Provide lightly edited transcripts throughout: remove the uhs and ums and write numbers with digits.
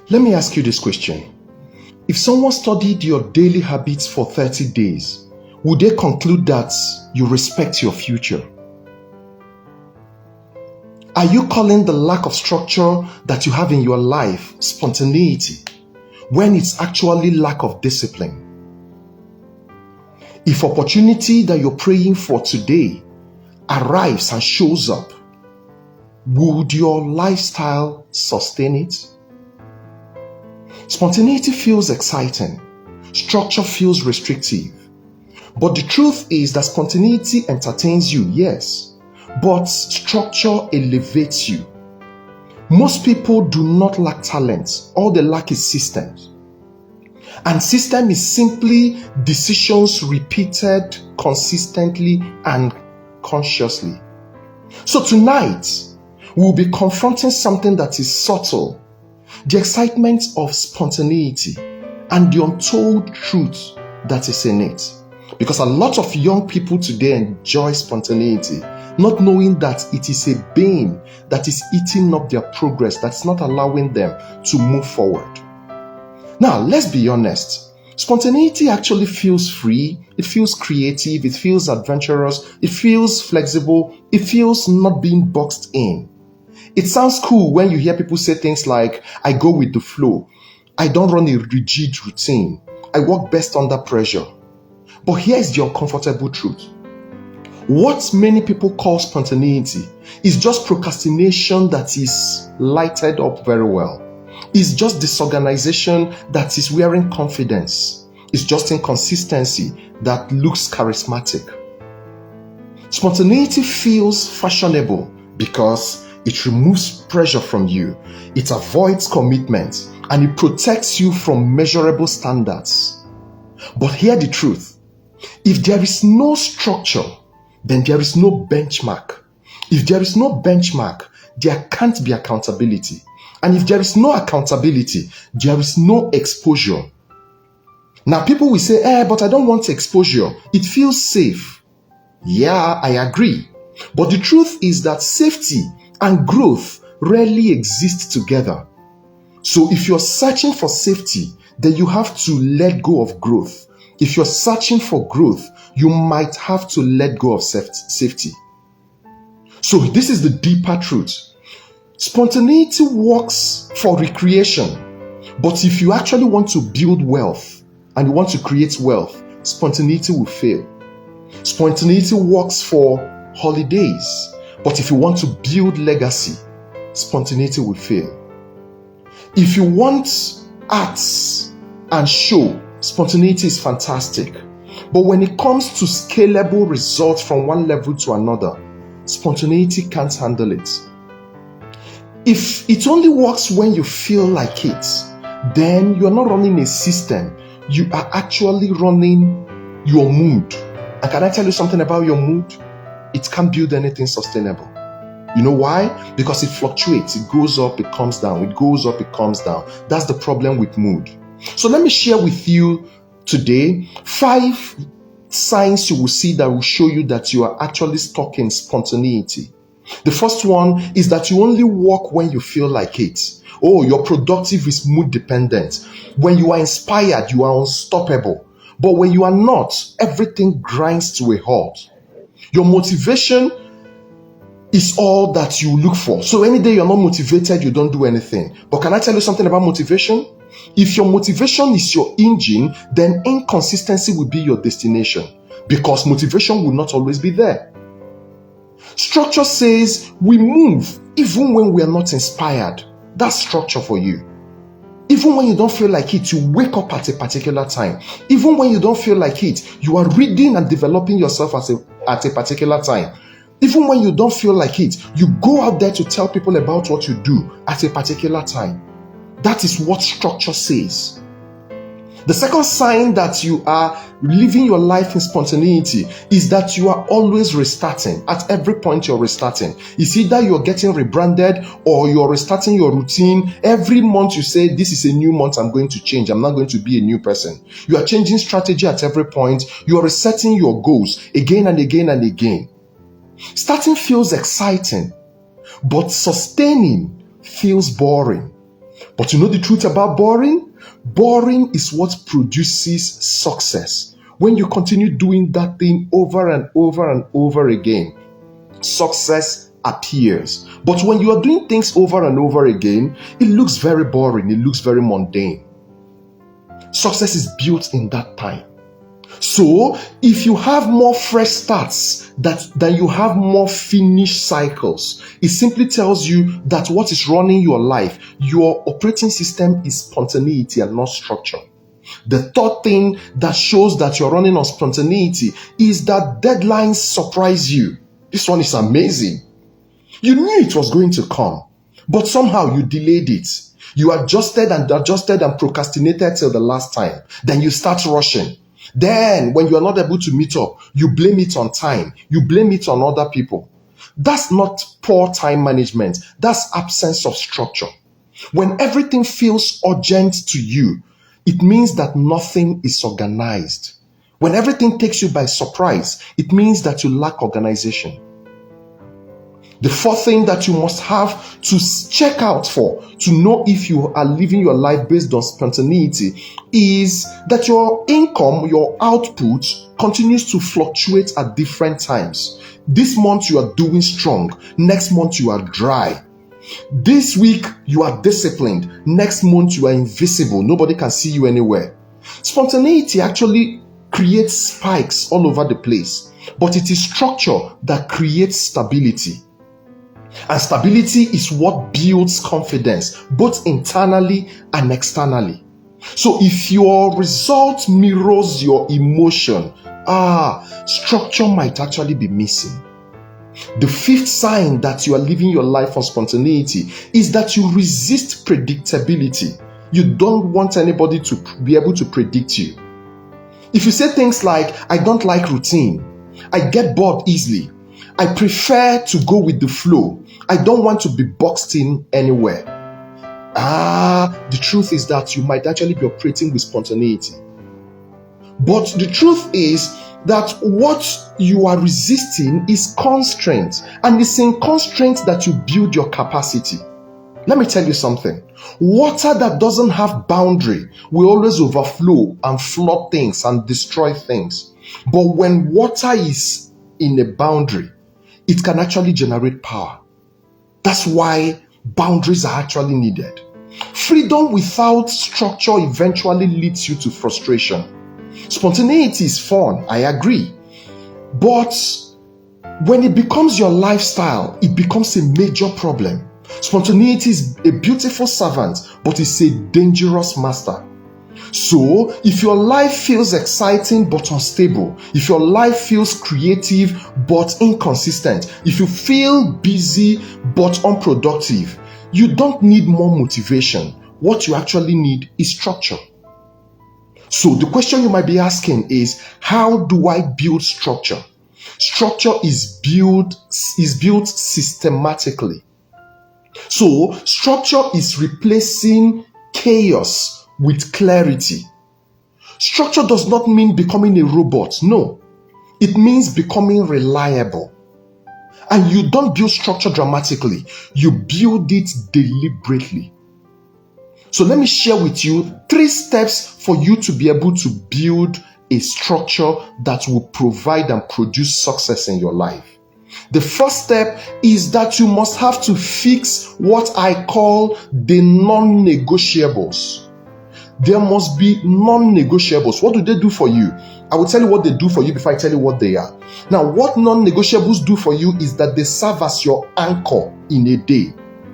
Let me ask you this question. If someone studied your daily habits for 30 days, would they conclude that you respect your future? Are you calling the lack of structure that you have in your life spontaneity when it's actually lack of discipline? If opportunity that you're praying for today arrives and shows up, would your lifestyle sustain it? Spontaneity feels exciting. Structure feels restrictive. But the truth is that spontaneity entertains you, yes, but structure elevates you. Most people do not lack talent. All they lack is systems. And system is simply decisions repeated consistently and consciously. So tonight, we'll be confronting something that is subtle, the excitement of spontaneity and the untold truth that is in it. Because a lot of young people today enjoy spontaneity, not knowing that it is a bane that is eating up their progress, that's not allowing them to move forward. Now, let's be honest. Spontaneity actually feels free, it feels creative, it feels adventurous, it feels flexible, it feels not being boxed in. It sounds cool when you hear people say things like, I go with the flow, I don't run a rigid routine, I work best under pressure. But here's the uncomfortable truth. What many people call spontaneity is just procrastination that is lighted up very well. It's just disorganization that is wearing confidence. It's just inconsistency that looks charismatic. Spontaneity feels fashionable because it removes pressure from you, it avoids commitment, and it protects you from measurable standards. But hear the truth. If there is no structure, then there is no benchmark. If there is no benchmark, there can't be accountability. And if there is no accountability, there is no exposure. Now people will say, but I don't want exposure. It feels safe. Yeah, I agree. But the truth is that safety and growth rarely exist together. So if you're searching for safety, then you have to let go of growth. If you're searching for growth, you might have to let go of safety. So this is the deeper truth. Spontaneity works for recreation. But if you actually want to build wealth and you want to create wealth, spontaneity will fail. Spontaneity works for holidays. But if you want to build legacy, spontaneity will fail. If you want arts and show, spontaneity is fantastic. But when it comes to scalable results from one level to another, spontaneity can't handle it. If it only works when you feel like it, then you're not running a system. You are actually running your mood. And can I tell you something about your mood? It can't build anything sustainable. You know why? Because it fluctuates. It goes up, it comes down. It goes up, it comes down. That's the problem with mood. So let me share with you today 5 signs you will see that will show you that you are actually stuck in spontaneity. The first one is that you only work when you feel like it. Oh, your productive is mood dependent. When you are inspired, you are unstoppable. But when you are not, everything grinds to a halt. Your motivation is all that you look for. So any day you're not motivated, you don't do anything. But can I tell you something about motivation? If your motivation is your engine, then inconsistency will be your destination, because motivation will not always be there. Structure says we move even when we are not inspired. That's structure for you. Even when you don't feel like it, you wake up at a particular time. Even when you don't feel like it, you are reading and developing yourself at a particular time. Even when you don't feel like it, you go out there to tell people about what you do at a particular time. That is what structure says. The second sign that you are living your life in spontaneity is that you are always restarting. At every point you're restarting. It's either you're getting rebranded or you're restarting your routine. Every month you say, this is a new month, I'm going to change. I'm not going to be a new person. You are changing strategy at every point. You are resetting your goals again and again and again. Starting feels exciting, but sustaining feels boring. But you know the truth about boring? Boring is what produces success. When you continue doing that thing over and over and over again, success appears. But when you are doing things over and over again, it looks very boring, it looks very mundane. Success is built in that time. So, if you have more fresh starts than you have more finished cycles, it simply tells you that what is running your life, your operating system, is spontaneity and not structure. The third thing that shows that you're running on spontaneity is that deadlines surprise you. This one is amazing. You knew it was going to come, but somehow you delayed it. You adjusted and procrastinated till the last time. Then you start rushing. Then, when you are not able to meet up, you blame it on time. You blame it on other people. That's not poor time management. That's absence of structure. When everything feels urgent to you, it means that nothing is organized. When everything takes you by surprise, it means that you lack organization. The fourth thing that you must have to check out for, to know if you are living your life based on spontaneity, is that your income, your output, continues to fluctuate at different times. This month you are doing strong. Next month you are dry. This week you are disciplined. Next month you are invisible. Nobody can see you anywhere. Spontaneity actually creates spikes all over the place, but it is structure that creates stability. And stability is what builds confidence, both internally and externally. So if your result mirrors your emotion, structure might actually be missing. The fifth sign that you are living your life on spontaneity is that you resist predictability. You don't want anybody to be able to predict you. If you say things like, I don't like routine, I get bored easily, I prefer to go with the flow, I don't want to be boxed in anywhere. The truth is that you might actually be operating with spontaneity. But the truth is that what you are resisting is constraint, and it's in constraint that you build your capacity. Let me tell you something. Water that doesn't have boundary will always overflow and flood things and destroy things. But when water is in a boundary, it can actually generate power. That's why boundaries are actually needed. Freedom without structure eventually leads you to frustration. Spontaneity is fun, I agree. But when it becomes your lifestyle, it becomes a major problem. Spontaneity is a beautiful servant, but it's a dangerous master. So, if your life feels exciting but unstable, if your life feels creative but inconsistent, if you feel busy but unproductive, you don't need more motivation. What you actually need is structure. So, the question you might be asking is, how do I build structure? Structure is built systematically. So, structure is replacing chaos with clarity. Structure does not mean becoming a robot. No, it means becoming reliable. And you don't build structure dramatically, you build it deliberately. So let me share with you 3 steps for you to be able to build a structure that will provide and produce success in your life. The first step is that you must have to fix what I call the non-negotiables. There must be non-negotiables. What do they do for you? I will tell you what they do for you before I tell you what they are. Now, what non-negotiables do for you is that they serve as your anchor in a day,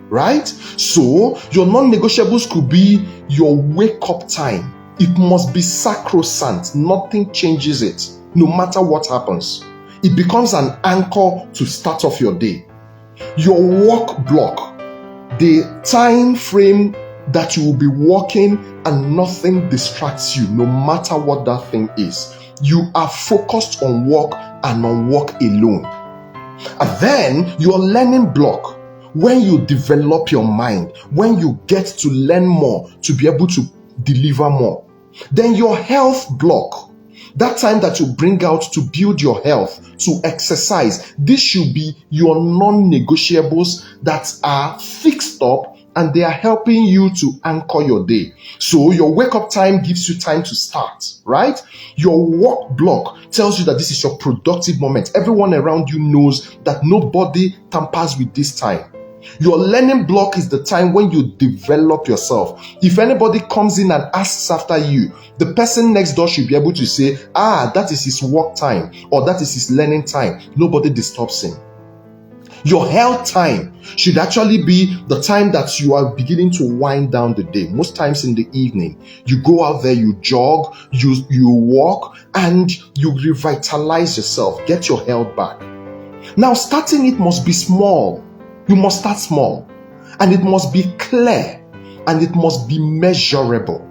right? So, your non-negotiables could be your wake-up time. It must be sacrosanct. Nothing changes it, no matter what happens. It becomes an anchor to start off your day. Your work block, the time frame that you will be working and nothing distracts you, no matter what that thing is. You are focused on work and on work alone. And then your learning block, when you develop your mind, when you get to learn more to be able to deliver more. Then your health block, that time that you bring out to build your health, to exercise. This should be your non-negotiables that are fixed up and they are helping you to anchor your day. So your wake up time gives you time to start, right? Your work block tells you that this is your productive moment. Everyone around you knows that nobody tampers with this time. Your learning block is the time when you develop yourself. If anybody comes in and asks after you, the person next door should be able to say, that is his work time, or that is his learning time. Nobody disturbs him. Your health time should actually be the time that you are beginning to wind down the day. Most times in the evening, you go out there, you jog, you walk, and you revitalize yourself, get your health back. Now, starting it must be small. You must start small, and it must be clear, and it must be measurable.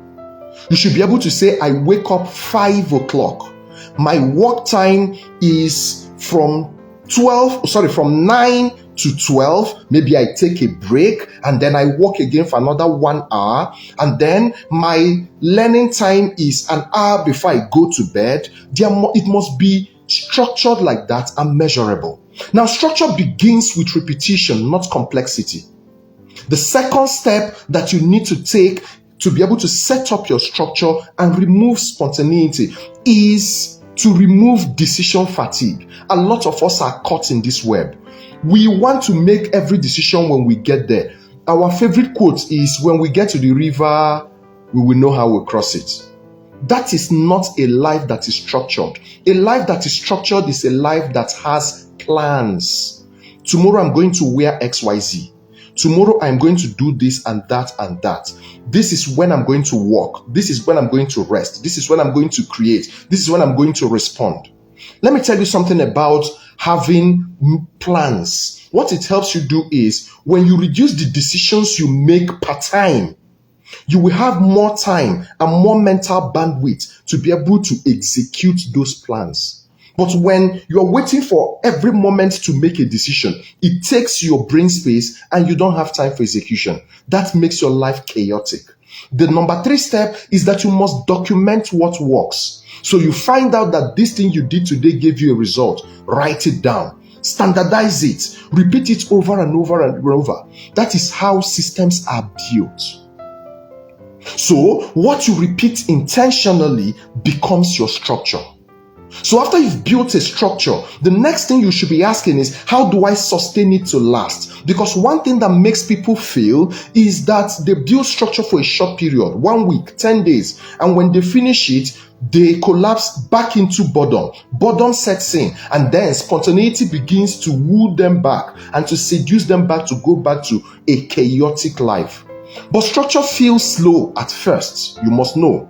You should be able to say, I wake up 5 o'clock. My work time is from 9 to 12. Maybe I take a break and then I work again for another 1 hour. And then my learning time is an hour before I go to bed. It must be structured like that and measurable. Now, structure begins with repetition, not complexity. The second step that you need to take to be able to set up your structure and remove spontaneity is to remove decision fatigue. A lot of us are caught in this web. We want to make every decision when we get there. Our favorite quote is, when we get to the river, we will know how we cross it. That is not a life that is structured. A life that is structured is a life that has plans. Tomorrow I'm going to wear XYZ. Tomorrow I'm going to do this and that and that. This is when I'm going to walk. This is when I'm going to rest. This is when I'm going to create. This is when I'm going to respond. Let me tell you something about having plans. What it helps you do is, when you reduce the decisions you make per time, you will have more time and more mental bandwidth to be able to execute those plans. But when you are waiting for every moment to make a decision, it takes your brain space and you don't have time for execution. That makes your life chaotic. The number 3 step is that you must document what works. So you find out that this thing you did today gave you a result. Write it down. Standardize it. Repeat it over and over and over. That is how systems are built. So what you repeat intentionally becomes your structure. So after you've built a structure, the next thing you should be asking is, how do I sustain it to last? Because one thing that makes people fail is that they build structure for a short period, 1 week, 10 days, and when they finish it, they collapse back into boredom. Boredom sets in, and then spontaneity begins to woo them back and to seduce them back to go back to a chaotic life. But structure feels slow at first, you must know.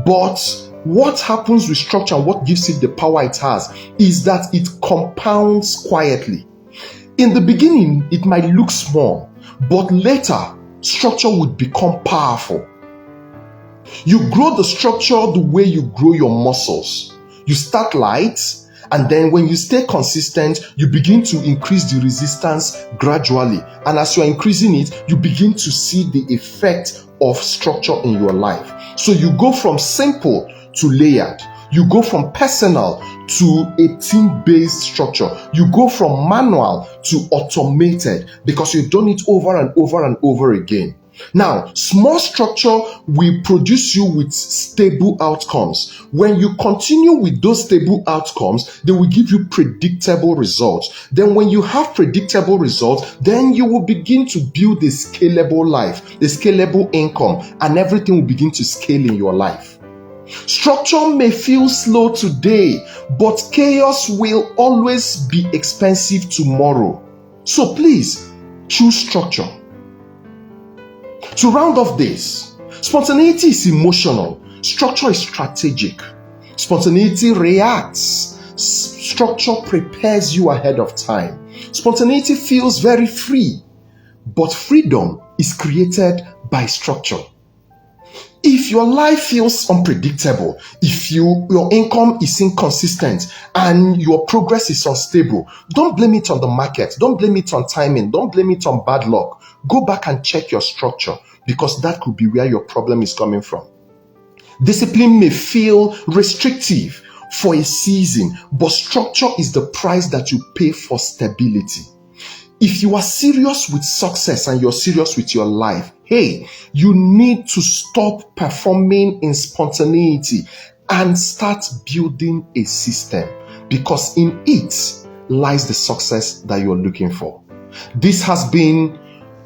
But what happens with structure and what gives it the power it has is that it compounds quietly. In the beginning, it might look small, but later, structure would become powerful. You grow the structure the way you grow your muscles. You start light, and then when you stay consistent, you begin to increase the resistance gradually. And as you're increasing it, you begin to see the effect of structure in your life. So you go from simple to layered. You go from personal to a team-based structure. You go from manual to automated because you've done it over and over and over again. Now, small structure will produce you with stable outcomes. When you continue with those stable outcomes, they will give you predictable results. Then when you have predictable results, then you will begin to build a scalable life, a scalable income, and everything will begin to scale in your life. Structure may feel slow today, but chaos will always be expensive tomorrow. So please, choose structure. To round off this, spontaneity is emotional, structure is strategic. Spontaneity reacts, structure prepares you ahead of time. Spontaneity feels very free, but freedom is created by structure. If your life feels unpredictable, if your income is inconsistent and your progress is unstable, don't blame it on the market. Don't blame it on timing. Don't blame it on bad luck. Go back and check your structure, because that could be where your problem is coming from. Discipline may feel restrictive for a season, but structure is the price that you pay for stability. If you are serious with success and you're serious with your life, hey, you need to stop performing in spontaneity and start building a system, because in it lies the success that you're looking for. This has been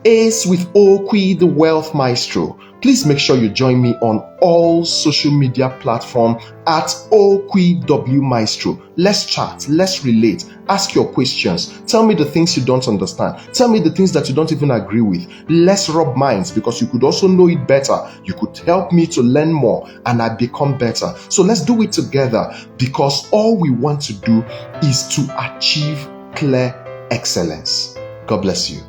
Ace with Okwi, the Wealth Maestro. Please make sure you join me on all social media platforms at Okwi W Maestro. Let's chat, let's relate, ask your questions, tell me the things you don't understand, tell me the things that you don't even agree with. Let's rub minds, because you could also know it better. You could help me to learn more and I become better. So let's do it together, because all we want to do is to achieve clear excellence. God bless you.